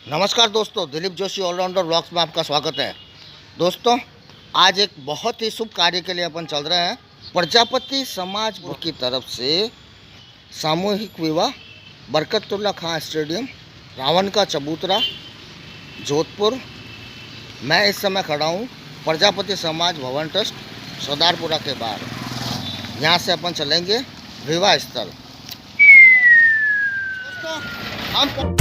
नमस्कार दोस्तों, Dilip Joshi allrounder blogs में आपका स्वागत है। दोस्तों, आज एक बहुत ही शुभ कार्य के लिए अपन चल रहे हैं। प्रजापति समाज की तरफ से सामूहिक विवाह बरकतुल्ला खां स्टेडियम, रावण का चबूतरा, जोधपुर। मैं इस समय खड़ा हूँ प्रजापति समाज भवन ट्रस्ट सरदारपुरा के बाहर। यहाँ से अपन चलेंगे विवाह स्थल। दोस्तों, हम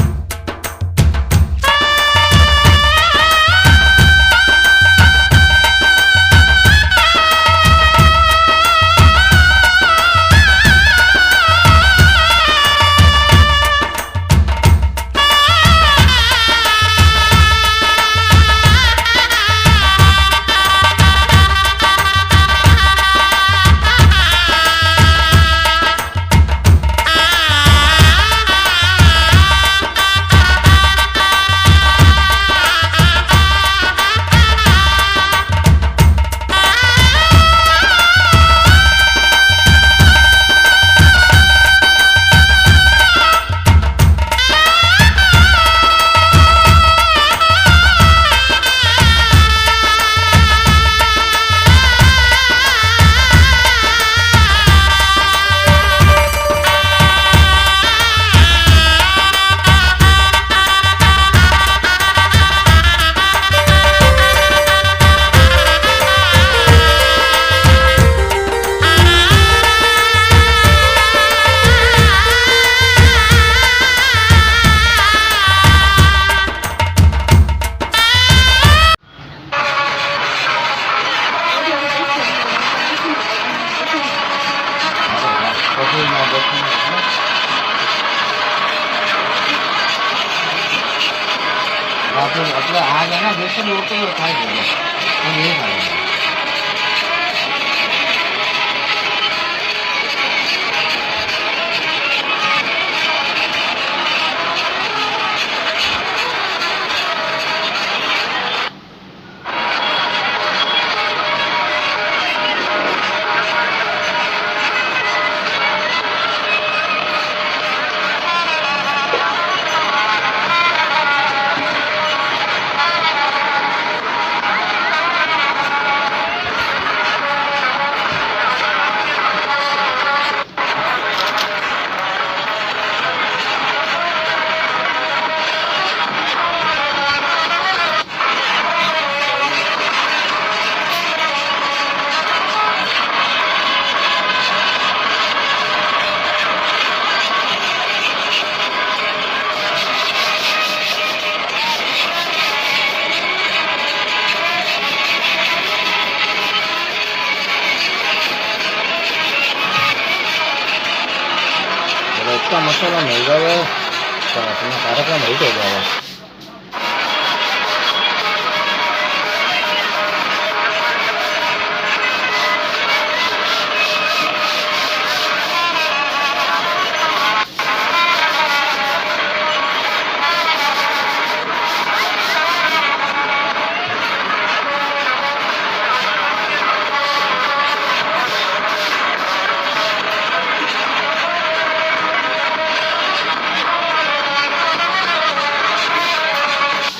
એટલે આ એના બેસી લોકો થાય છે પણ એ થાય इसका मसाला मिल जाए तो अपना कार्यक्रम हिट हो जाएगा।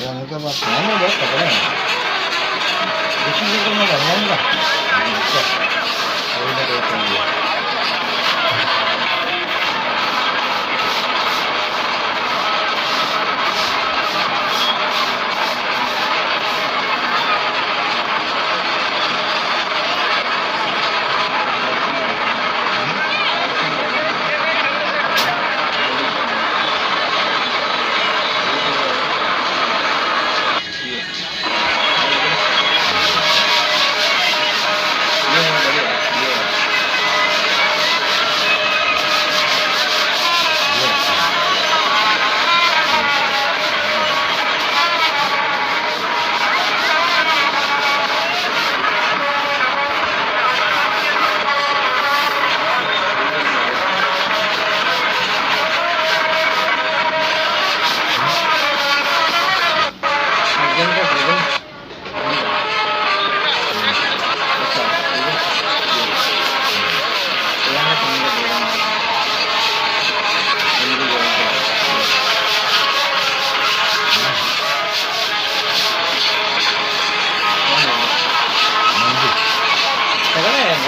उनके पास नहीं बहुत पकड़े हैं, इसी जगह में रहूँगा।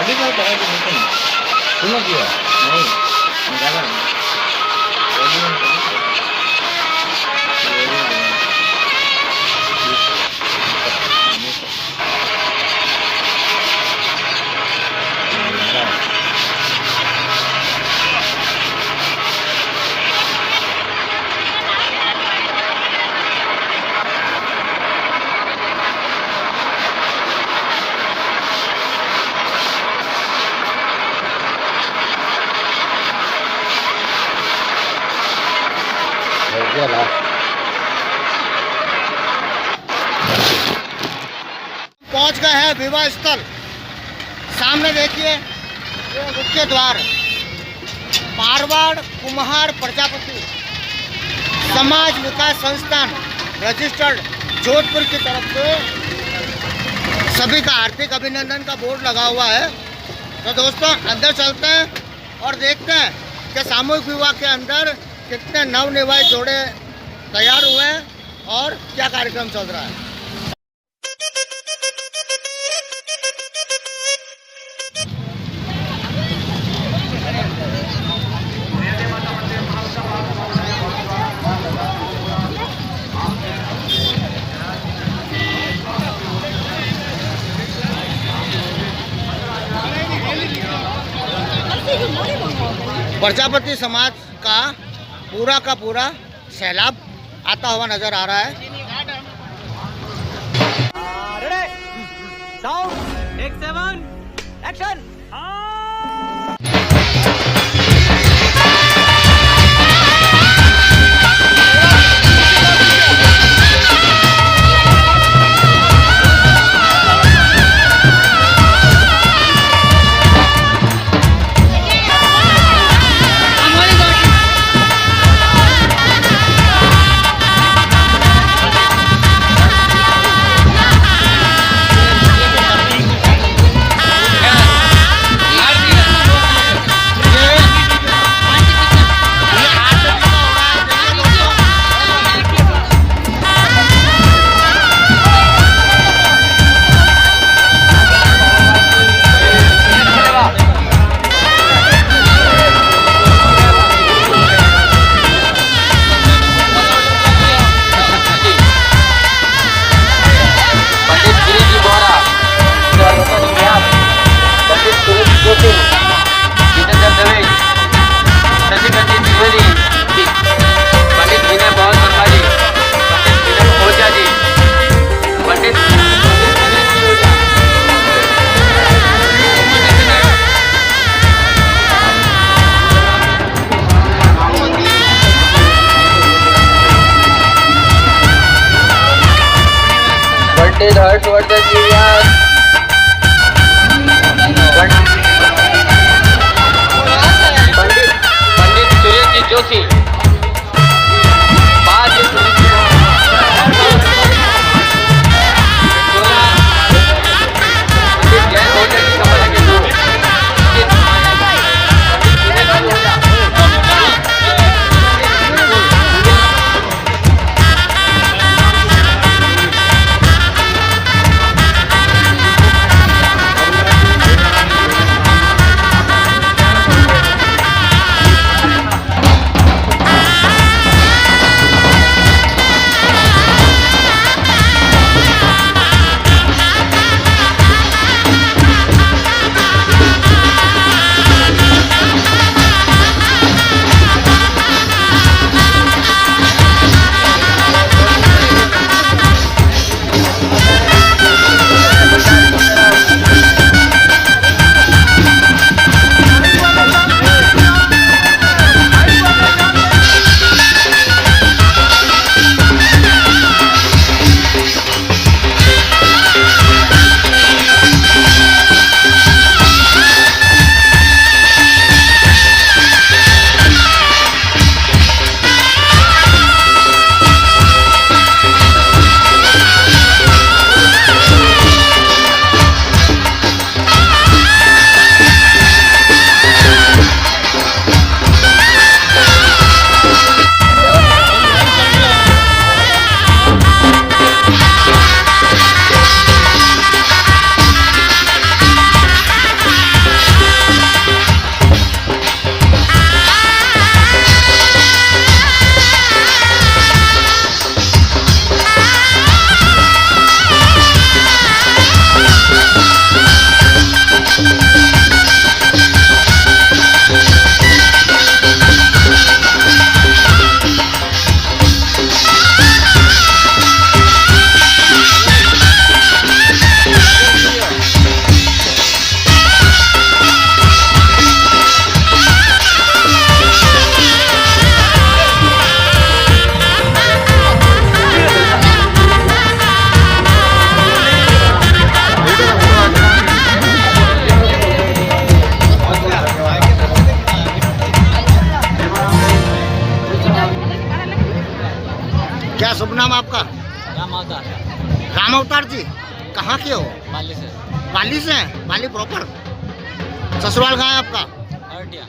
अभी क्या करा कि नहीं सुनो किया नहीं ज्यादा नहीं पहुंच गए हैं विवाह स्थल। सामने देखिए ये मुख्य द्वार, मारवाड़ कुम्हार प्रजापति समाज विकास संस्थान रजिस्टर्ड जोधपुर की तरफ से सभी का हार्दिक अभिनंदन का बोर्ड लगा हुआ है। तो दोस्तों अंदर चलते हैं और देखते हैं कि सामूहिक विवाह के अंदर कितने नवनिवासित जोड़े तैयार हुए हैं और क्या कार्यक्रम चल रहा है। प्रजापति समाज का पूरा सैलाब आता हुआ नजर आ रहा है। Sound take 7 action. Pandit Harshvardhan ji Pandit Surya ji Joshi नाम आपका? राम अवतार राम अवतार जी, कहाँ के हो? पाली से पाली से हैं? पाली प्रॉपर? ससुराल कहाँ है आपका? अर्टिया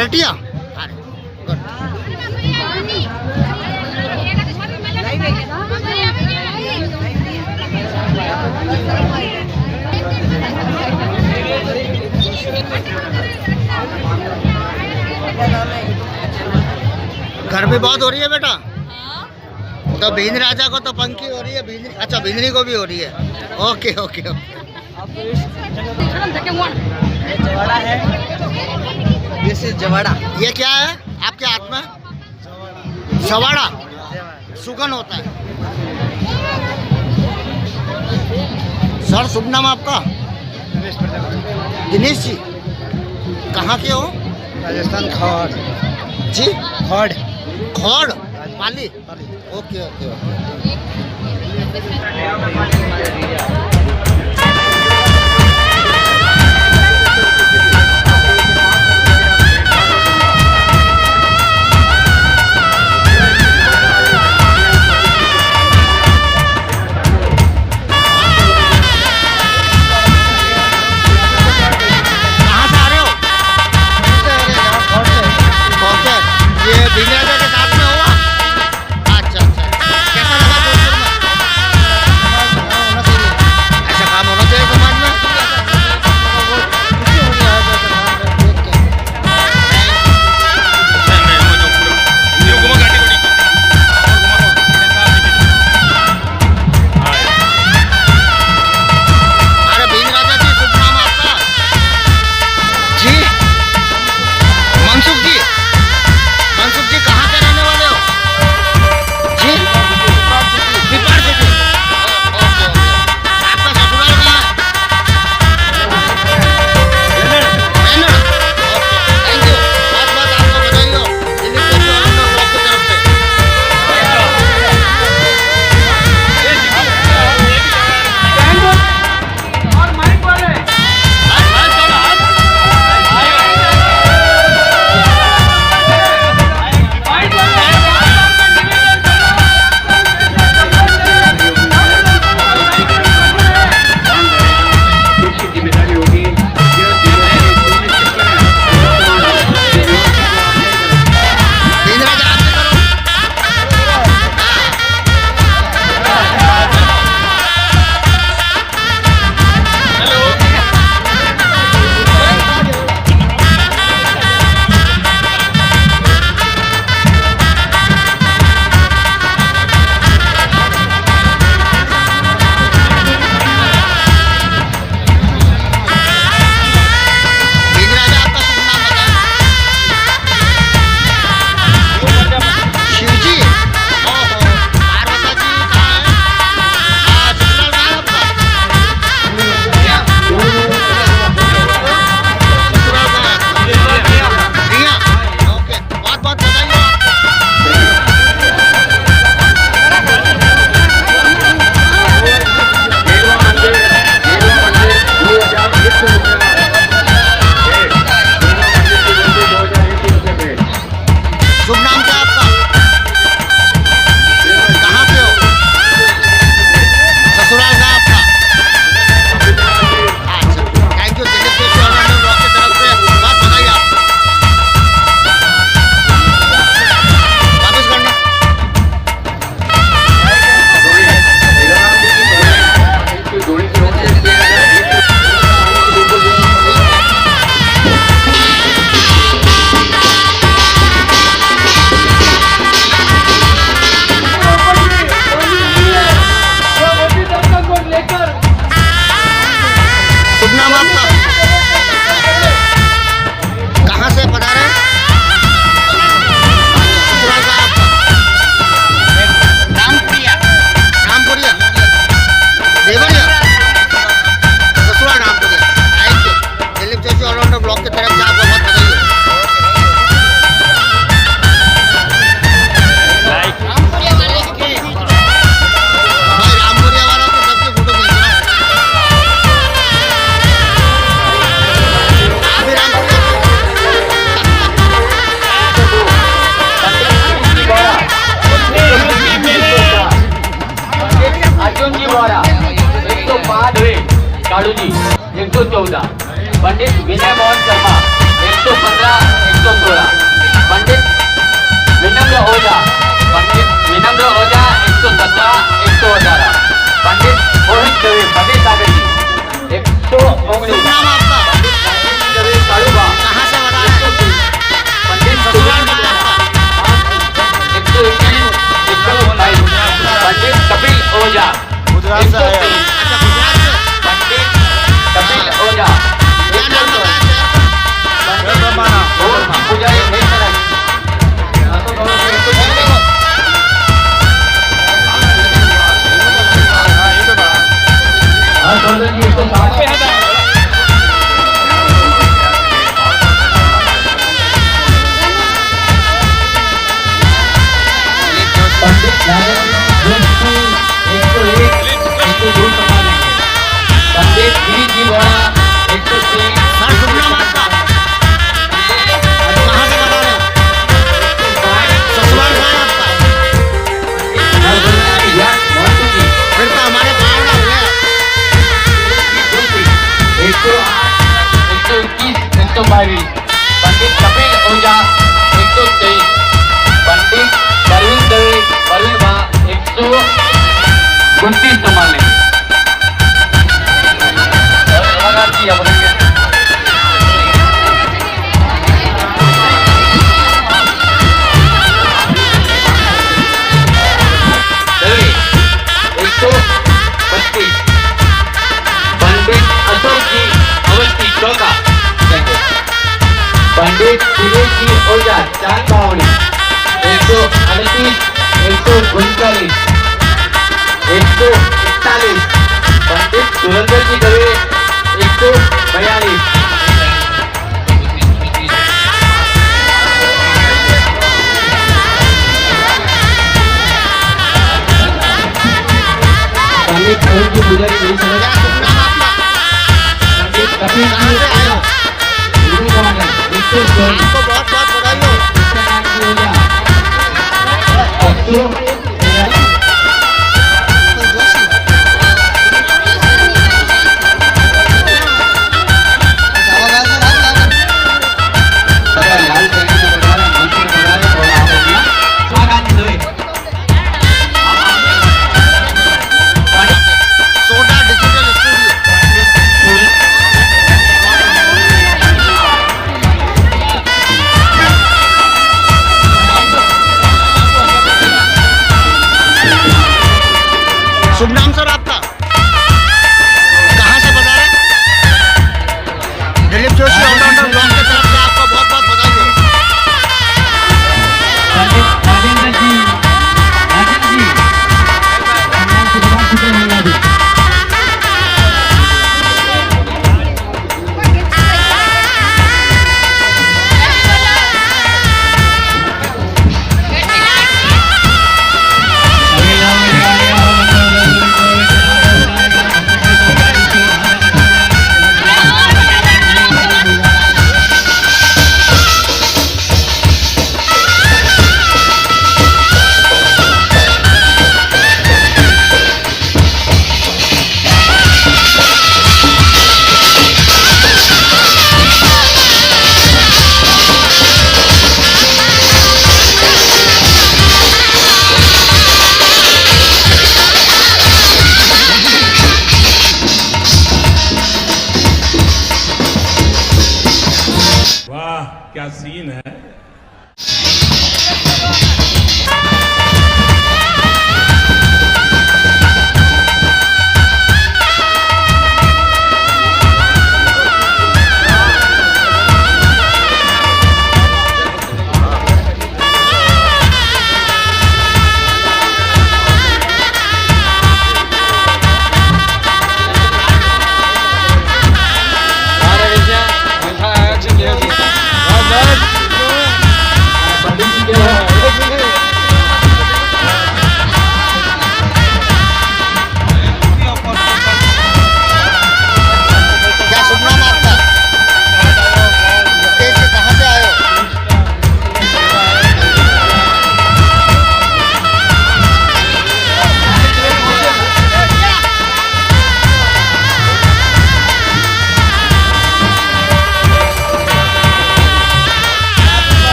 अर्टिया? अरे गुड। गर्मी बहुत हो रही है बेटा? तो भीन राजा को तो पंखी हो रही है, भीन अच्छा भिंजनी को भी हो रही है। Okay okay okay. जवाड़ा है दिस इज जवाड़ा ये क्या है आपके हाथ में? सवाड़ा सुगन होता है। सर शुभ नाम आपका? दिनेश जी, कहाँ के हो? राजस्थान खौड़ जी Khaud Khaud Pali? Okay okay okay. कहाँ से आ रहे हो? ओके, ये भीन राजा के साथ में हुआ? अच्छा अच्छा, कैसा लगा जोधपुर में? पंडित विनय मोहन शर्मा 115 116, पंडित विनम्र ओझा 117 118, पंडित मोहित दवे फतेह सागर जी 119, नाम आपका? पंडित नरेंद्र दवे कालूबा कहाँ से बता रहे हैं? पंडित ससुराल कहाँ है आपका? 121 122, पंडित कपिल ओझा अच्छा, गुजरात से। पंडित कपिल ओझा क्या नाम बताया सर? पुजारी नेशनल पंडित पंडित गिरीश जी बोरा 103, सर शुभ नाम आपका? कहाँ से बता रहे हैं? ससुराल कहाँ है आपका? फिर तो हमारे पावड़ा हुए। 121 122, पंडित कपिल ओझा 123, पंडित परवीन दवे परवीन भा 129 संभाल लेंगे। जी आप बोलेंगे दवे 132, पंडित अशोक जी अवस्थी चौका, पंडित दिनेश जी ओझा चांद बावड़ी 138 139 141, पंडित सुरेंद्र जी दवे 142, पंडित मोहन जी पुजारी नहीं समझ, क्या शुभ नाम आपका? पंडित कपिल कहाँ से आए हो? गुरु कमांडर 124, आपको बहुत बहुत बधाई हो। Soda digital studio. शुभ नाम सर आपका? कहाँ से बता रहे हैं? दिलीप जोशी ऑलराउंडर ब्लॉक की तरफ से आपको बहुत बहुत बधाई हो। पंडित राजेंद्र जी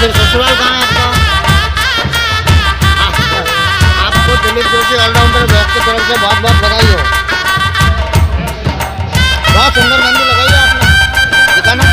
फिर ससुराल कहाँ है आपका? आपको दिलीप जोशी ऑलराउंडर ब्लॉग की तरफ से बहुत बहुत बधाई हो। बहुत सुंदर मेहंदी लगाई है आपने, दिखाना।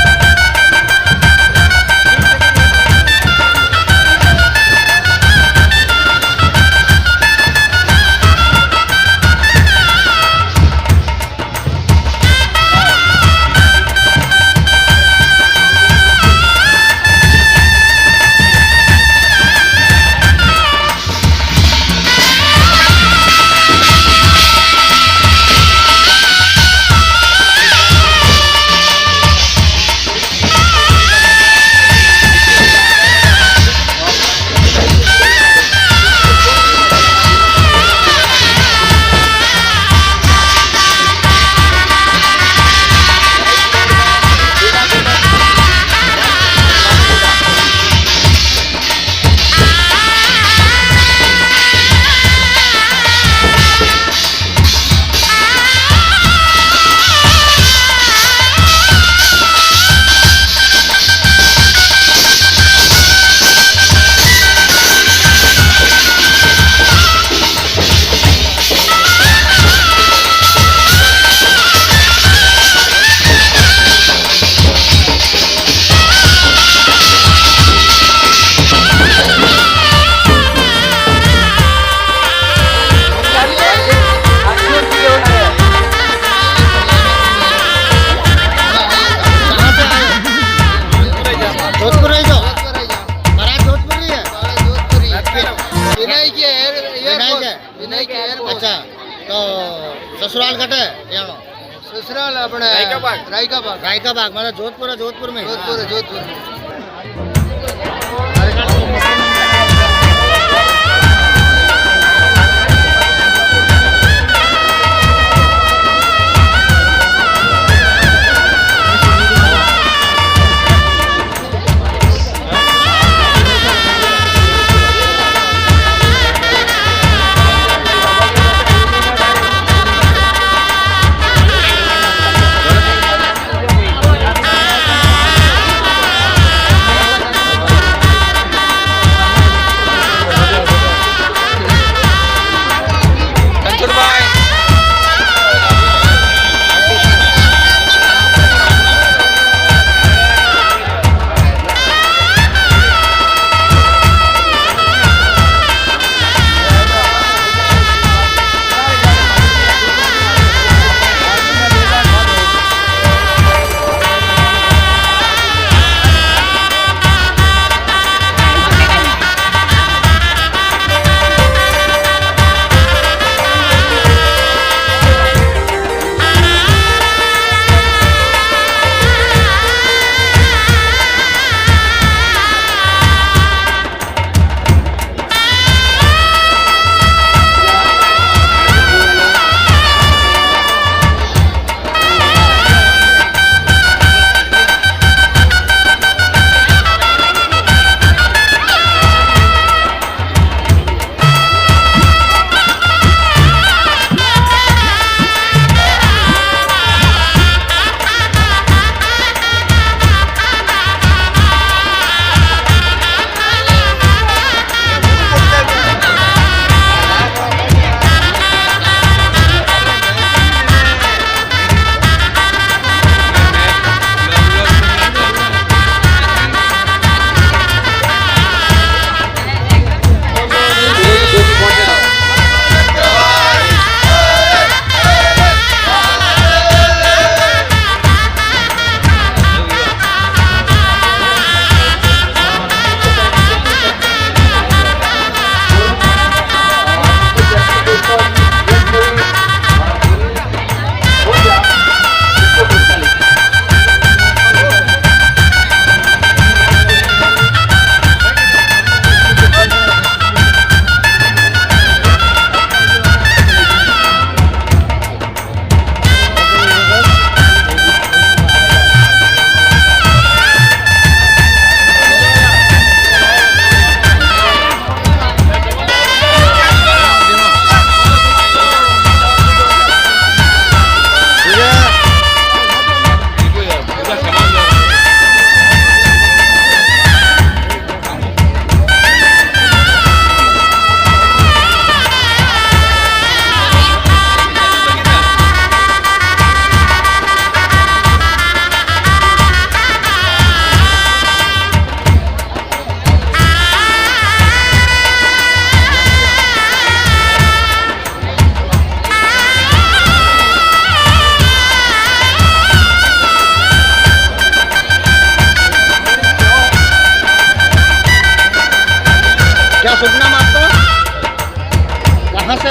जोधपुर रही जो महाराज जोधपुर ही है। विनय विनय के एयरपोर्ट अच्छा, तो ससुराल घटे यहाँ ससुराल अपने रायका बाग रायका बाग मतलब जोधपुर है, जोधपुर में जोधपुर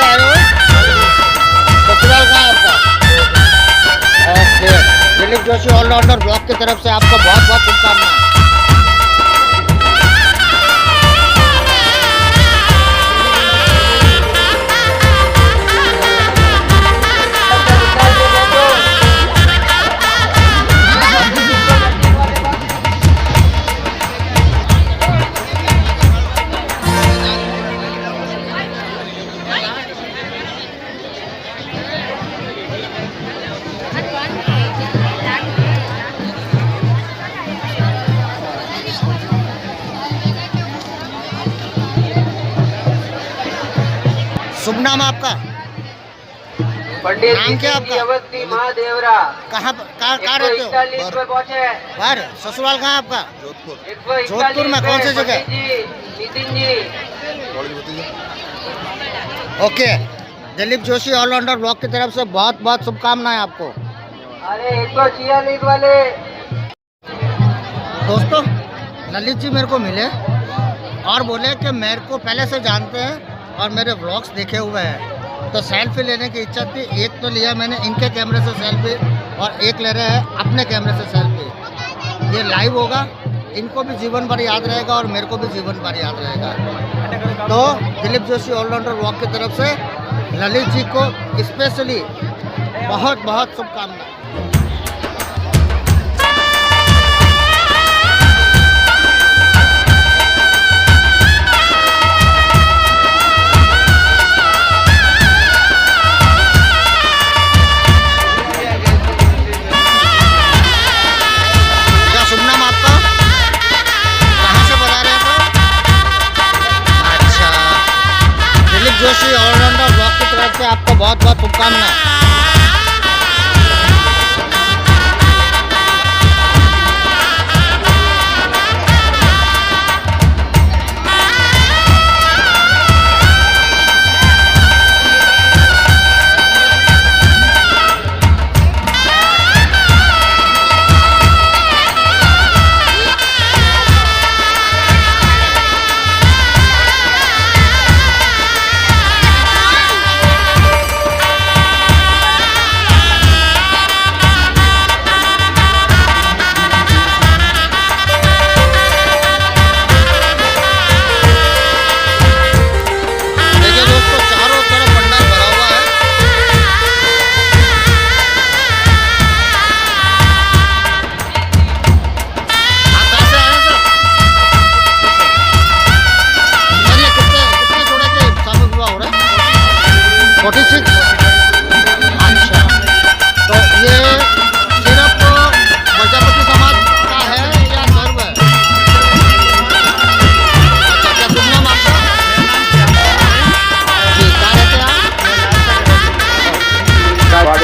आए हो? ससुराल कहाँ है आपका? Okay, Dilip Joshi allrounder blog की तरफ से आपको बहुत बहुत शुभकामनाएं। शुभ नाम आपका? पंडित नाम क्या आपका? अवस्थी महादेवरा कहाँ रहते हो? 141 पे पहुंचे। बाहर। ससुराल कहाँ है आपका? 141 जोधपुर में कौन सी जगह? Pandit ji, Nitin ji. Okay, Dilip Joshi allrounder blog की तरफ से बहुत बहुत शुभकामनाएं आपको। अरे 146 वाले दोस्तों, ललित जी मेरे को मिले और बोले कि मेरे को पहले से जानते हैं और मेरे व्लॉग्स देखे हुए हैं, तो सेल्फी लेने की इच्छा थी। एक तो लिया मैंने इनके कैमरे से सेल्फी और एक ले रहे हैं अपने कैमरे से सेल्फी। ये लाइव होगा, इनको भी जीवन भर याद रहेगा और मेरे को भी जीवन भर याद रहेगा। तो दिलीप जोशी ऑलराउंडर ब्लॉग की तरफ से ललित जी को स्पेशली बहुत बहुत शुभकामनाएं। शुभ नाम आपका? कहाँ से बता रहे हैं आप? अच्छा, दिलीप जोशी ऑलराउंडर ब्लॉग की तरफ से आपको बहुत बहुत शुभकामनाएं।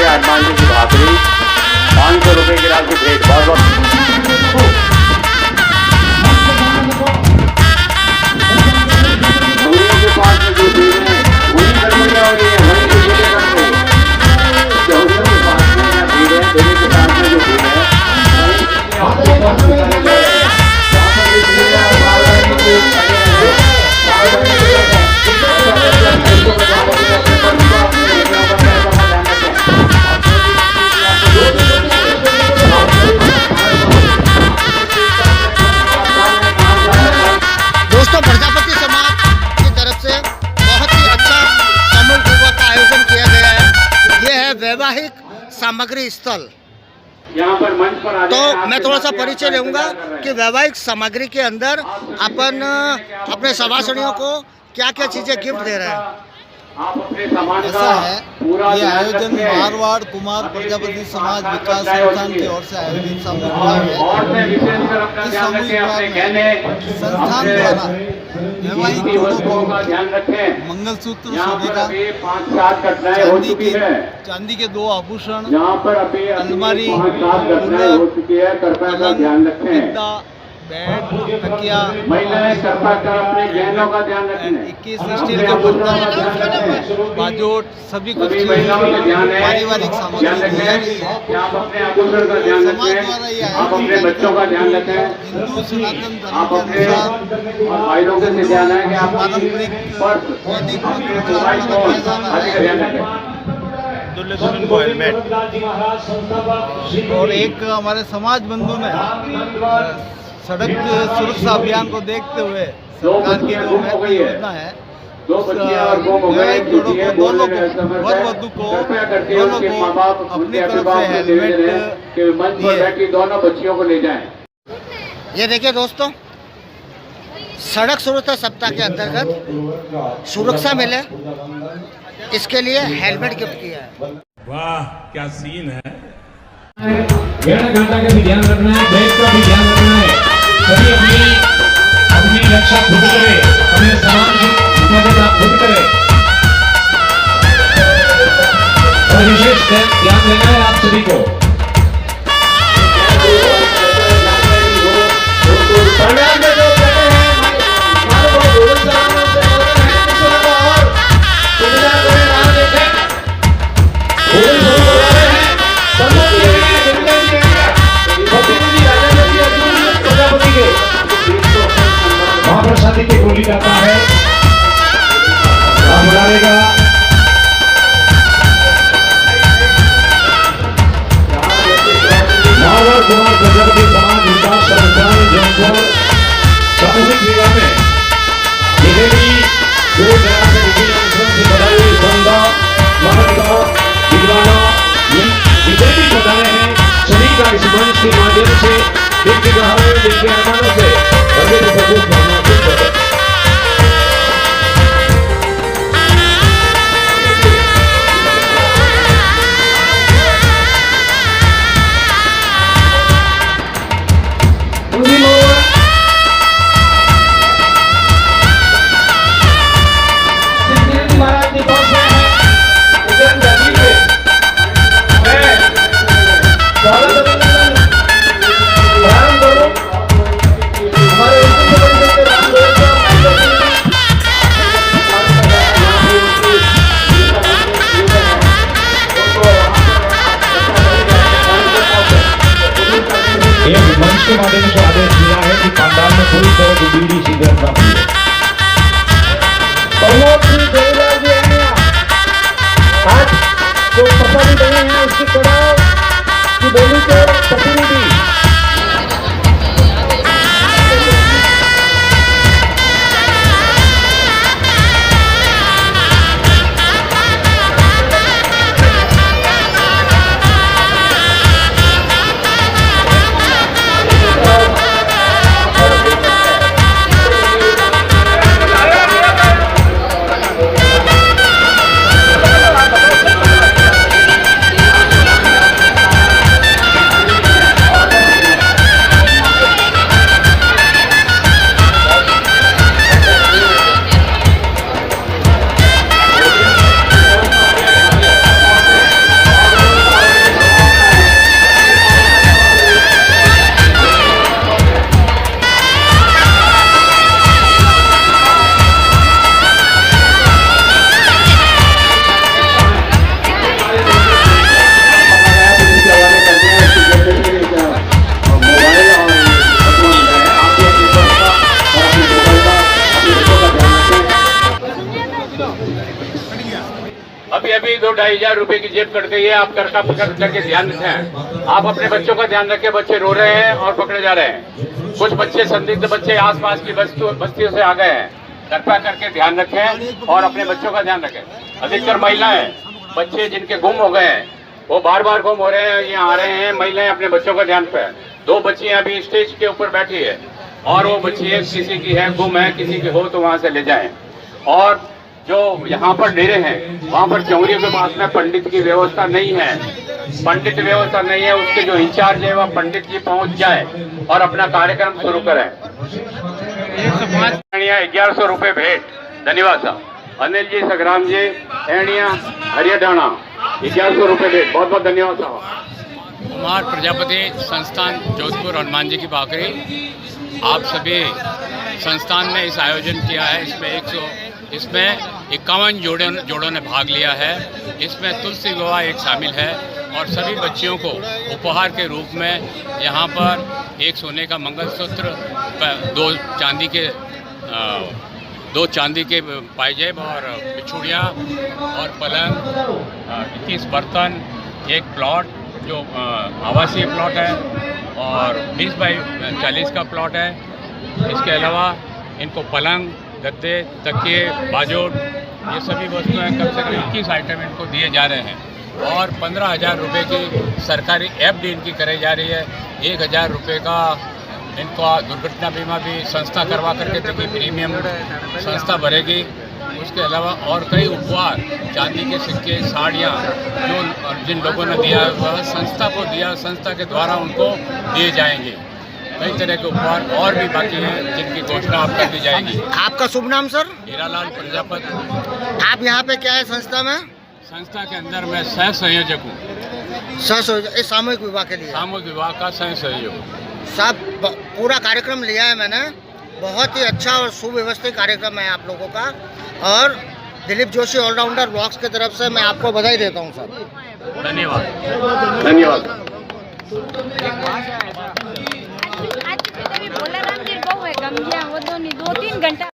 हनुमान जी की भाकरी 500 रुपए की राशि भेंट। बहुत बहुत दूरियों के पास में जो दूर है वही गड़बड़ियाँ हो रही है, वही तो चीजें करते हैं। चौधरी के पास में या भीड़ है, देवी के पास में जो भीड़ है दोस्तों, प्रजापति समाज की तरफ से बहुत ही अच्छा सामूहिक विवाह का आयोजन किया गया है। ये है वैवाहिक सामग्री स्थल। यहाँ पर मंच पर तो मैं थोड़ा सा परिचय लूँगा कि वैवाहिक सामग्री के अंदर अपन अपने सभासदियों को क्या क्या चीज़ें गिफ्ट दे रहे हैं। आप अपने सामान ऐसा है, ये आयोजन मारवाड़ कुमार प्रजापति समाज विकास संस्थान की ओर से आयोजित सामूहिक विवाह है। इस सामूहिक विवाह में संस्थान द्वारा वैवाहिक जोड़ों को मंगलसूत्र, चांदी के 2 आभूषण, अलमारी, कूलर, पलंग, गद्दा, बेड, तकिया, महिलाएं कृपा कर अपने गहनों का ध्यान रखें। 21 स्टील के बर्तन, बाजोट, सभी कुछ सभी महिलाओं का ध्यान है, पारिवारिक ध्यान सामग्री दी जा रखें रही है। कि आप अपने आभूषण का ध्यान रखें, आप अपने बच्चों का ध्यान रखें, हिंदू सनातन आप धर्म के अपने अनुसार भाई लोगों से ध्यान है कि आप अपनी पारंपरिक पर्स, वैदिक अपने मंत्रोच्चारण मोबाइल किया फोन जाना आदि का है। ध्यान रखें। और एक हमारे समाज बंधु ने सड़क सुरक्षा अभियान को देखते हुए सरकार की जो महत्वपूर्ण योजना है, दो बच्चियां और गुम हो गए, वैवाहिक जोड़ों को, दोनों को, वर वधु को, कृपया करके दोनों उनके को माँ बाप अपनी तरफ से कि हेलमेट मंच पर बैठी दोनों बच्चियों को ले जाएं। ये देखिए दोस्तों, सड़क सुरक्षा सप्ताह के अंतर्गत सुरक्षा मिले इसके लिए हेलमेट गिफ्ट किया है। वाह क्या सीन है। गेड़ा घाटा का भी ध्यान रखना है, बैग का भी ध्यान रखना है। सभी अपनी रक्षा खुद करे, अपने सामान की हिफाजत आप खुद करें और विशेष ध्यान देना है आप सभी को। महाप्रसादी की बोली जाता है, बुलाएगा मारवाड़ कुमार प्रजापति समाज विकास संस्थान जौनपुर सामूहिक विवाह में जिलेबी दूर दराज से विभिन्न अंशों से बनाई हुई सौंदा महत्ता दिलवाना जिलेबी बताए हैं। सभी का इस मंच के माध्यम से दिल की गहराइयों दिल के अरमानों से भगवान प्रभु भावना को मंच के माध्यम से आदेश दिया है कि पंडाल में पूरी तरह की बीड़ी सिगरेट न पिए। बहुत ही देवलाल जी हैं आज जो पसंद नहीं है उसकी कड़ाव की बोली के प्रतिनिधि अभी 2-2,500 रुपए की जेब कट गई है। आप कर करके ध्यान रखें। आप अपने बच्चों का ध्यान रखें। बच्चे रो रहे हैं और पकड़े जा रहे हैं। कुछ बच्चे संदिग्ध बच्चे आसपास की बस्तियों से आ गए हैं। कृपया करके ध्यान रखें और अपने बच्चों का ध्यान रखें। अधिकतर महिलाएं, बच्चे जिनके गुम हो गए हैं वो बार गुम हो रहे हैं, यहाँ आ रहे हैं। महिलाएं अपने बच्चों का ध्यान पे। 2 बच्चियां अभी स्टेज के ऊपर बैठी है और वो बच्चियां किसी की है, गुम है, किसी की हो तो वहां से ले जाएं। और जो यहाँ पर डेरे हैं वहाँ पर चौरियों के पास में पंडित की व्यवस्था नहीं है। पंडित व्यवस्था नहीं है, उसके जो इंचार्ज है वह पंडित जी पहुँच जाए और अपना कार्यक्रम शुरू करें। 1100 रुपए भेंट। धन्यवाद साहब। अनिल जी, संग्राम जी, एणिया हरियाणा 1100 रुपए भेंट। बहुत बहुत धन्यवाद साहब। कुमार प्रजापति संस्थान जोधपुर हनुमान जी की भाकरी आप सभी संस्थान ने इस आयोजन किया है। इसमें 51 जोड़ों ने भाग लिया है। इसमें तुलसी विवाह एक शामिल है और सभी बच्चियों को उपहार के रूप में यहाँ पर एक सोने का मंगलसूत्र, दो चांदी के पायजेब और बिछुड़ियाँ और पलंग, 21 बर्तन, एक प्लॉट जो आवासीय प्लॉट है और 20 बाई 40 का प्लॉट है। इसके अलावा इनको पलंग, गद्दे, तकिए, बाजोट, ये सभी वस्तुएं कम से कम 21 आइटम इनको दिए जा रहे हैं और 15,000 रुपये की सरकारी एफडी इनकी कराई जा रही है। 1,000 रुपये का इनको दुर्घटना बीमा भी संस्था करवा करके देगी, प्रीमियम संस्था भरेगी। उसके अलावा और कई उपहार, चांदी के सिक्के, साड़ियाँ जो जिन लोगों ने दिया वह संस्था को दिया, संस्था के द्वारा उनको दिए जाएंगे। कई तरह के उपहार और भी बाकी हैं जिनकी घोषणा आप कर दी जाएगी। आपका शुभ नाम सर? हीरालाल प्रजापति। आप यहाँ पे क्या है संस्था में? संस्था के अंदर मैं सह संयोजक हूँ। इस सामूहिक विवाह के लिए? सामूहिक विवाह का सह सहयोग। सब पूरा कार्यक्रम लिया है मैंने, बहुत ही अच्छा और सुव्यवस्थित कार्यक्रम है आप लोगों का और दिलीप जोशी ऑलराउंडर ब्लॉग्स की तरफ से मैं आपको बधाई देता हूँ सर। धन्यवाद। धन्यवाद। बोला रामगीर बहु है गमजिया वो दोनों 2-3 घंटा।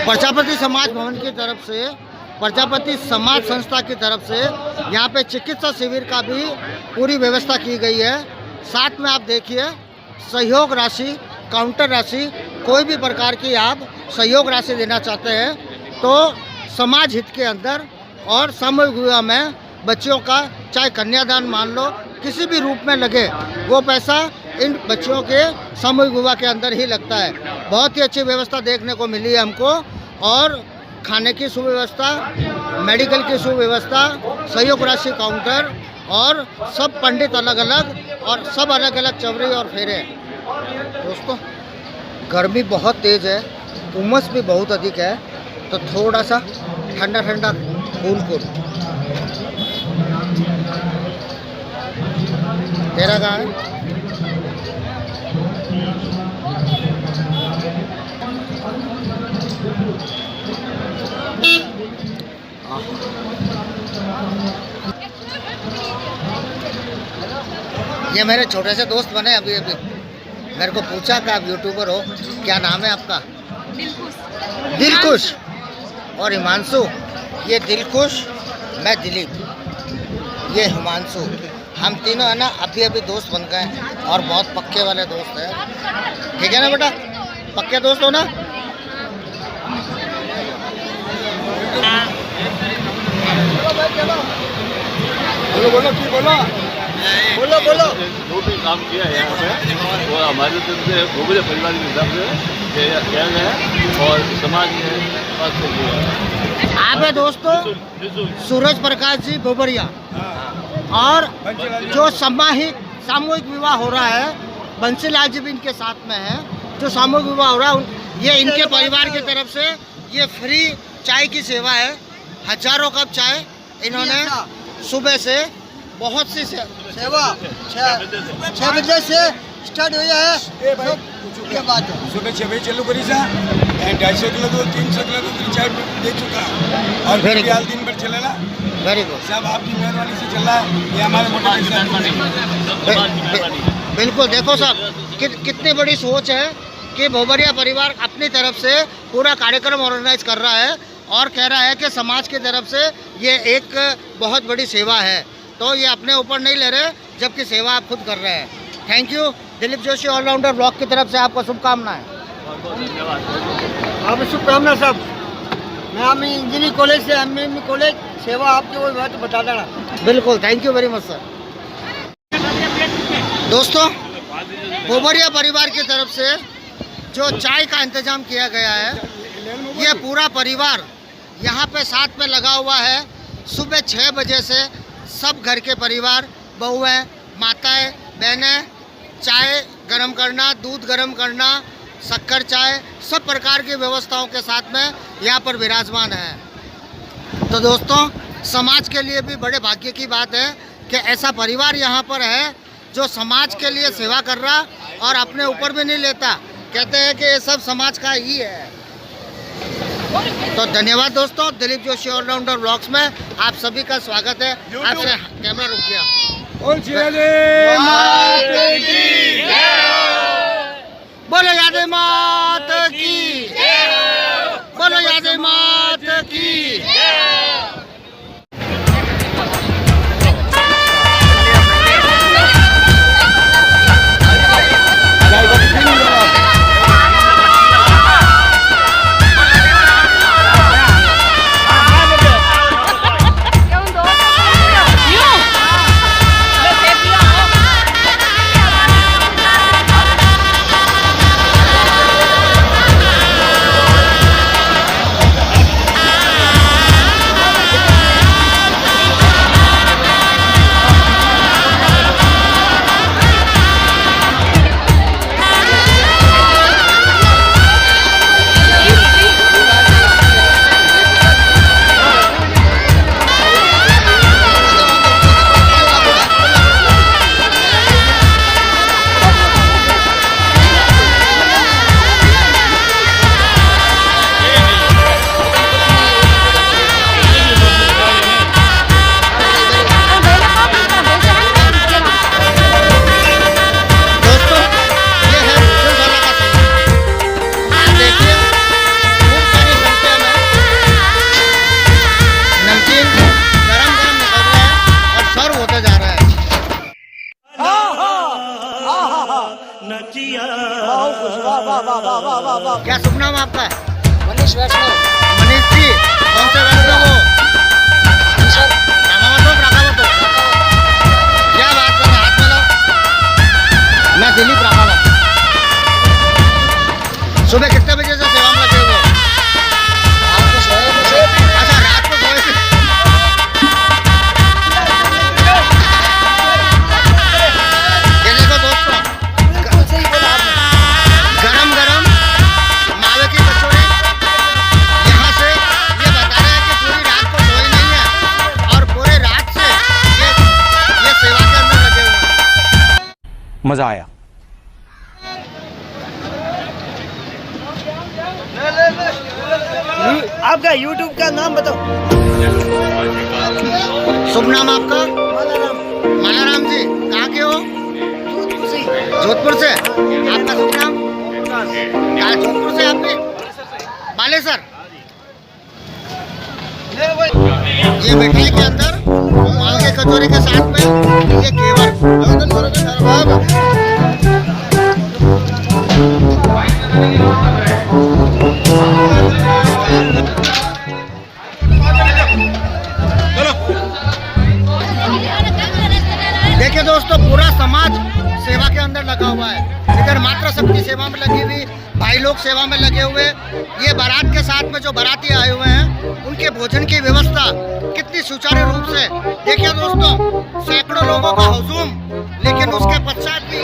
प्रजापति समाज भवन की तरफ से, प्रजापति समाज संस्था की तरफ से यहाँ पे चिकित्सा शिविर का भी पूरी व्यवस्था की गई है। साथ में आप देखिए सहयोग राशि, काउंटर राशि, कोई भी प्रकार की आप सहयोग राशि देना चाहते हैं तो समाज हित के अंदर और सामूहिक विवाह में बच्चियों का चाहे कन्यादान मान लो किसी भी रूप में लगे वो पैसा इन बच्चियों के सामूहिक विवाह के अंदर ही लगता है। बहुत ही अच्छी व्यवस्था देखने को मिली है हमको और खाने की सुव्यवस्था, मेडिकल की सुव्यवस्था, सहयोग राशि काउंटर और सब पंडित अलग अलग और सब अलग अलग चवरी और फेरे। दोस्तों गर्मी बहुत तेज़ है, उमस भी बहुत अधिक है तो थोड़ा सा ठंडा ठंडा कूल तेरा कहाँ है? ये मेरे छोटे से दोस्त बने अभी अभी। मेरे को पूछा कि आप यूट्यूबर हो, क्या नाम है आपका? दिलखुश और हिमांशु। ये दिलखुश, मैं दिलीप, ये हिमांशु। हम तीनों है ना अभी अभी दोस्त बन गए और बहुत पक्के वाले दोस्त हैं। ठीक है ना बेटा, पक्के दोस्त हो ना? बोलो बोलो की बोलो बोलो बोलो। जो भी काम किया है यहाँ पे वो हमारे तरफ से भोगले परिवार के हिसाब से किया गया और समाज में पास कर दिया। आप है दोस्तों सूरज प्रकाश जी बोबरिया और जो सामूहिक विवाह हो रहा है बंसीलाल जी भी इनके साथ में है। जो सामूहिक विवाह हो रहा है ये इनके परिवार की तरफ से ये फ्री चाय की सेवा है। हजारों कप चाय इन्होंने सुबह से बहुत सी सेवा 6 बजे से स्टार्ट हुई है। के बाद सुबह 6 बजे चालू करी सा 250 किलो तो 300 किलो तो चाय दे चुका और फिर दिन भर चलेगा। वेरी गुड, सब आपकी मेहरबानी से चल रहा है। ये हमारे बिल्कुल। देखो साहब कितनी बड़ी सोच है कि भोबरिया परिवार अपनी तरफ से पूरा कार्यक्रम ऑर्गेनाइज कर रहा है और कह रहा है कि समाज की तरफ से ये एक बहुत बड़ी सेवा है तो ये अपने ऊपर नहीं ले रहे जबकि सेवा आप खुद कर रहे हैं। Thank you Dilip Joshi allrounder blog की तरफ से आपको शुभकामनाएं। आप शुभकामना सब। मैं हम इंजीनियरिंग कॉलेज से एमएम कॉलेज सेवा आपकी कोई बात बता देना। बिल्कुल, thank you very much sir. दोस्तों भोबरिया परिवार की तरफ से जो चाय का इंतज़ाम किया गया है ये पूरा परिवार यहाँ पे साथ में लगा हुआ है। सुबह 6 बजे से सब घर के परिवार, बहुएं, माताएं, बहनें चाय गरम करना, दूध गरम करना, शक्कर चाय, सब प्रकार की व्यवस्थाओं के साथ में यहाँ पर विराजमान है। तो दोस्तों, समाज के लिए भी बड़े भाग्य की बात है कि ऐसा परिवार यहाँ पर है जो समाज के लिए सेवा कर रहा और अपने ऊपर भी नहीं लेता। कहते हैं कि ये सब समाज का ही है। तो धन्यवाद दोस्तों, दिलीप जोशी ऑलराउंडर ब्लॉग्स में आप सभी का स्वागत है। आपसे कैमरा रुक गया। बोलो यादे मात की, बोलो यादे मात की। क्या शुभ नाम आपका है? मनीष वैष्णव। मनीष जी, कौन से वैष्णव हो? क्या बात कर रहे, हाथ मिलाओ। मैं दिलीप रामावत। सुबह कितने बजे से सेवा में लगे हुए हो? अच्छा, रात को सोए थे। ये देखो दोस्तों, गरम गरम मावे की कचौड़ी यहाँ से ये बता रहे हैं कि पूरी रात को सोए नहीं है और पूरे रात से ये सेवा के अंदर लगे हुए हैं। मजा आया। आपका YouTube का नाम बताओ। शुभ नाम आपका? मालाराम जी, कहाँ के हो? जोधपुर से। आपका शुभ नाम? कहाँ, जोधपुर से आप भी? बालेसर। ये मिठाई के अंदर माल के कचौरी के साथ में ये केवर। देखिए दोस्तों, पूरा समाज सेवा के अंदर लगा हुआ है। इधर मातृ शक्ति सेवा में लगी हुई, भाई लोग सेवा में लगे हुए। ये बारात के साथ में जो बाराती आए हुए हैं उनके भोजन की व्यवस्था कितनी सुचारू रूप से। देखिए दोस्तों, सैकड़ों लोगों का हुजूम, लेकिन उसके पश्चात भी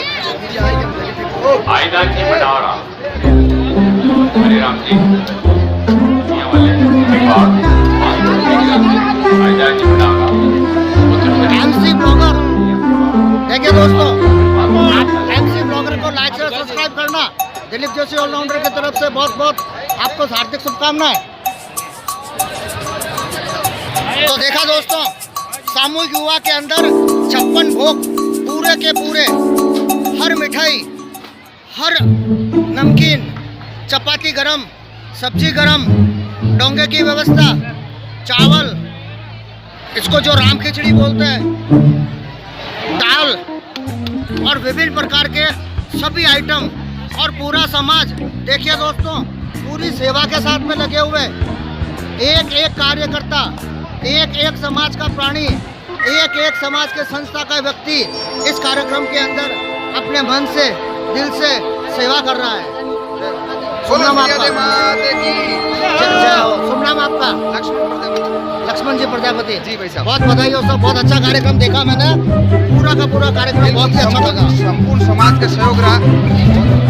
आइदान जी बटावरा, हरे राम जी, यहाँ वाले आइदान जी बटावरा। MC blogger. देखिए दोस्तों, आप MC ब्लॉगर को लाइक और सब्सक्राइब करना। दिलीप जोशी ऑलराउंडर की तरफ से बहुत बहुत आपको हार्दिक शुभकामनाएं। तो देखा दोस्तों, सामूहिक युवा के अंदर 56 भोग, पूरे के पूरे, हर मिठाई, हर नमकीन, चपाती गरम, सब्जी गरम, डोंगे की व्यवस्था, चावल, इसको जो राम खिचड़ी बोलते हैं, दाल और विभिन्न प्रकार के सभी आइटम और पूरा समाज। देखिए दोस्तों, पूरी सेवा के साथ में लगे हुए एक एक कार्यकर्ता, एक एक समाज का प्राणी, एक एक समाज के संस्था का व्यक्ति इस कार्यक्रम के अंदर अपने मन से, दिल से सेवा कर रहा है। शुभ नाम आपका? शुभ नाम आपका? लक्ष्मण जी प्रजापति। जी भाई साहब, बहुत बधाई हो सब। बहुत अच्छा कार्यक्रम देखा मैंने, पूरा का पूरा कार्यक्रम बहुत ही अच्छा लगा। संपूर्ण समाज का सहयोग रहा,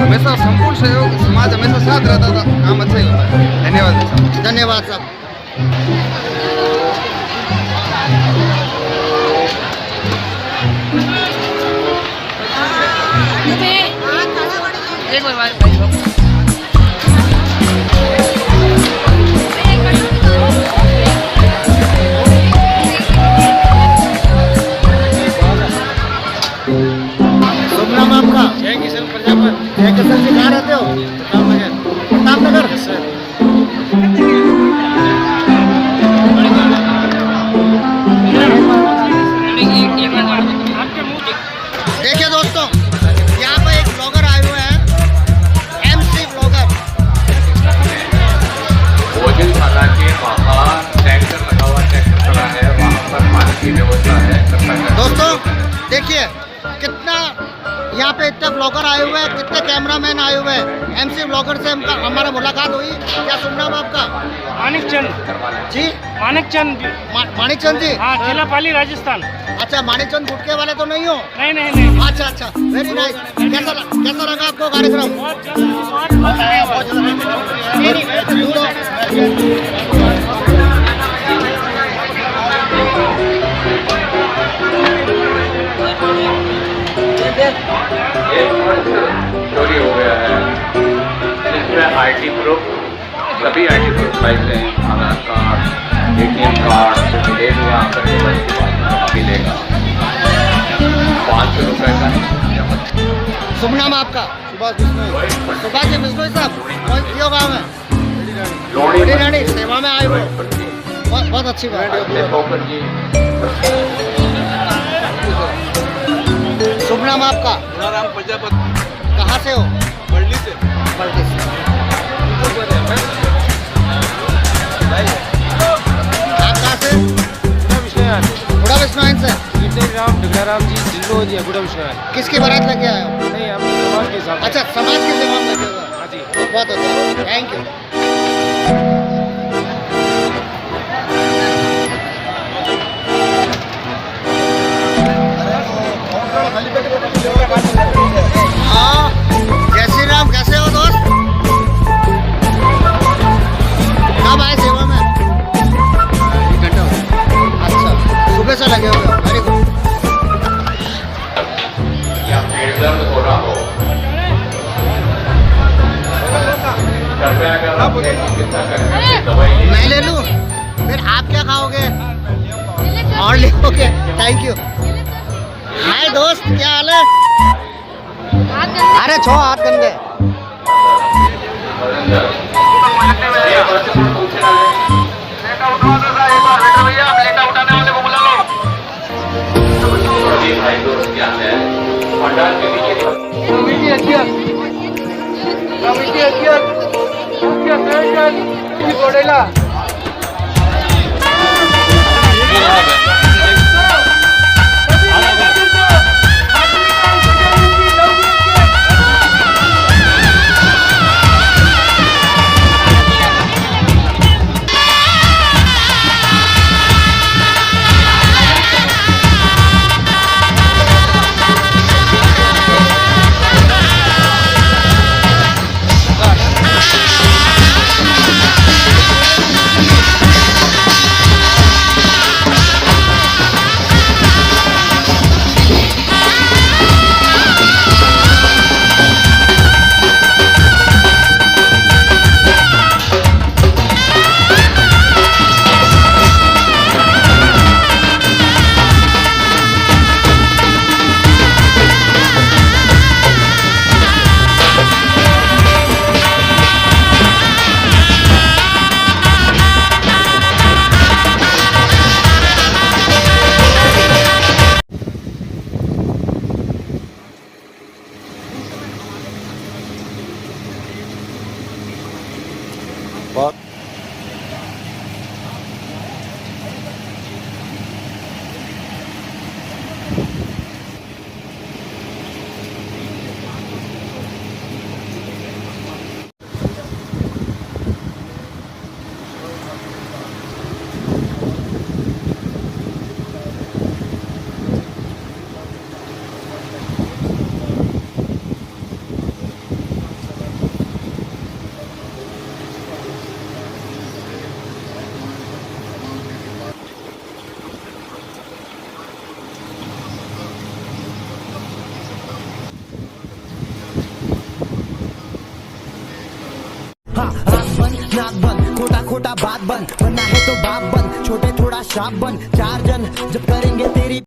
हमेशा संपूर्ण सहयोग, समाज हमेशा साथ रहता था, काम अच्छा ही होता है। धन्यवाद भाई साहब। धन्यवाद साहब। शुभ नाम आपका? जय किशन प्रजापति। जय किशन जी, कहाँ रहते हो? प्रतापनगर। देखिए दोस्तों, यहाँ पे एक ब्लॉगर आए हुए हैं, MC ब्लॉगर। भोजनशाला के बाहर टैंकर लगा हुआ, टैंकर खड़ा है, वहाँ पर पानी की व्यवस्था है। दोस्तों देखिए कितना यहाँ पे इतने ब्लॉगर आए हुए हैं, कितने कैमरामैन आए हुए हैं। MC ब्लॉगर से हमारा मुलाकात हुई। क्या शुभ नाम आपका? मानिक चंद जी, मानिक चंद मानिक चंद जी। हाँ, जिला पाली राजस्थान। अच्छा, मानिक चंद गुटके वाले तो नहीं हो? नहीं नहीं नहीं, अच्छा अच्छा, वेरी नाइस। कैसा लगा आपको कार्यक्रम? चोरी हो गया है, जिसमें IT प्रूफ, सभी IT proof licence, Aadhaar card, ATM card मिलेगा, आकर के बस के बाद मिलेगा। 500 रुपये का। शुभ नाम आपका? सुभाष बिश्नोई। सुभाष जी बिश्नोई साहब, कौन क्यों गाँव है? लोड़ी रानी सेवा में आए हुए, बहुत अच्छी बात है। शुभ नाम आपका? राम प्रजापति। कहाँ से हो? बल्ली से। बल्टी से। आप कहाँ से? गुड़ा विश्वनाथ से। राम जी जिलो जी गुड़ा विश्वनाथ। किसकी बारात लेके आए हो? नहीं, हम समाज के साथ। अच्छा, समाज की सेवा में लगे हुए। हाँ जी। बहुत अच्छा, थैंक यू। हाँ, जय श्री राम। कैसे हो दोस्त? कब आए सेवा में? अच्छा, सुबह से लगे हुए हो, वेरी गुड। या पेट दर्द हो रहा हो, कृपया कर अपने चिकित्सा करने की दवाई मैं ले लूँ? फिर आप क्या खाओगे? और लोगे? Thank you. हाय दोस्त, क्या हाल है? अरे छो हाथ गंदे। भाई दोस्त क्या है, पंडाल के नीचे नाक बंद, खोटा खोटा बात बंद, बनना है तो बाप बन, छोटे थोड़ा शाप बन, 4 जन जब करेंगे तेरी